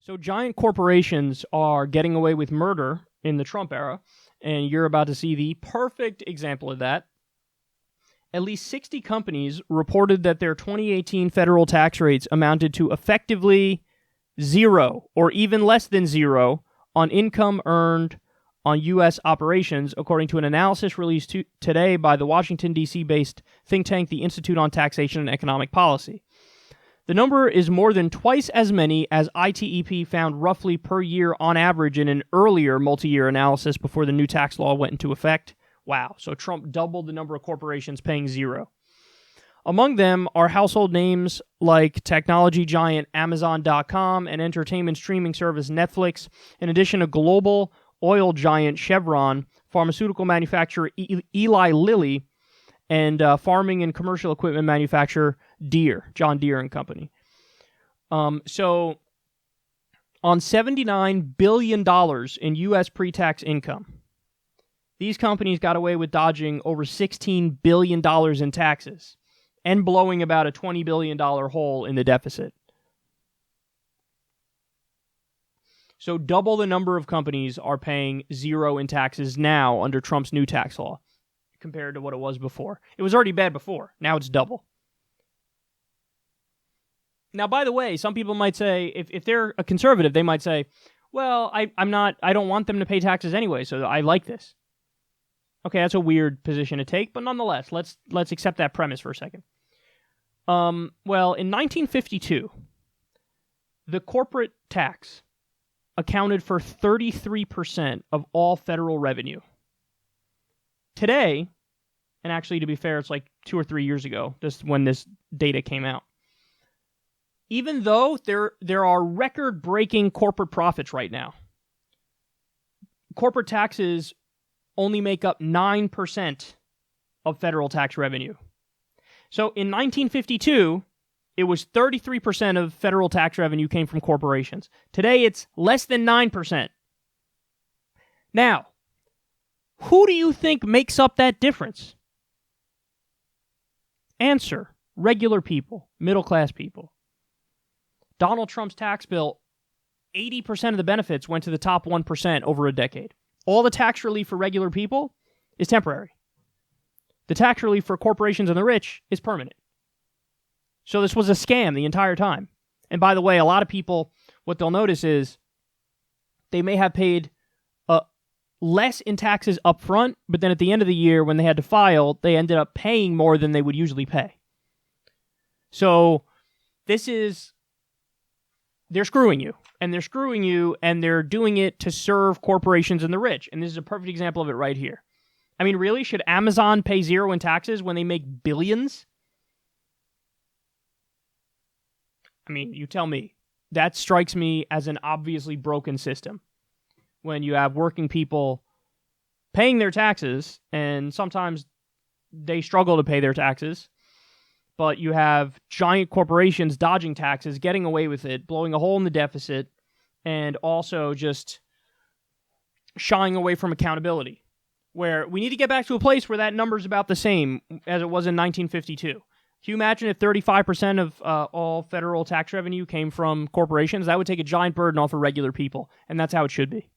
So giant corporations are getting away with murder in the Trump era, and you're about to see the perfect example of that. At least 60 companies reported that their 2018 federal tax rates amounted to effectively zero or even less than zero on income earned on U.S. operations, according to an analysis released today by the Washington, D.C.-based think tank, the Institute on Taxation and Economic Policy. The number is more than twice as many as ITEP found roughly per year on average in an earlier multi-year analysis before the new tax law went into effect. Wow, so Trump doubled the number of corporations paying zero. Among them are household names like technology giant Amazon.com and entertainment streaming service Netflix, in addition to global oil giant Chevron, pharmaceutical manufacturer Eli Lilly, and farming and commercial equipment manufacturer John Deere and Company. So on $79 billion in U.S. pre-tax income, these companies got away with dodging over $16 billion in taxes and blowing about a $20 billion hole in the deficit. So double the number of companies are paying zero in taxes now under Trump's new tax law compared to what it was before. It was already bad before. Now it's double. Now, by the way, some people might say, if they're a conservative, they might say, well, I don't want them to pay taxes anyway, so I like this. Okay, that's a weird position to take, but nonetheless, let's accept that premise for a second. Well, in 1952, the corporate tax accounted for 33% of all federal revenue. Today, and actually to be fair, it's like 2 or 3 years ago, just when this data came out. Even though there are record-breaking corporate profits right now, corporate taxes only make up 9% of federal tax revenue. So in 1952, it was 33% of federal tax revenue came from corporations. Today, it's less than 9%. Now, who do you think makes up that difference? Answer: regular people, middle-class people. Donald Trump's tax bill, 80% of the benefits went to the top 1% over a decade. All the tax relief for regular people is temporary. The tax relief for corporations and the rich is permanent. So this was a scam the entire time. And by the way, a lot of people, what they'll notice is they may have paid less in taxes up front, but then at the end of the year when they had to file, they ended up paying more than they would usually pay. So they're screwing you, and they're doing it to serve corporations and the rich. And this is a perfect example of it right here. I mean, really, should Amazon pay zero in taxes when they make billions? I mean, you tell me. That strikes me as an obviously broken system. When you have working people paying their taxes, and sometimes they struggle to pay their taxes, but you have giant corporations dodging taxes, getting away with it, blowing a hole in the deficit, and also just shying away from accountability, where we need to get back to a place where that number's about the same as it was in 1952. Can you imagine if 35% of all federal tax revenue came from corporations? That would take a giant burden off of regular people, and that's how it should be.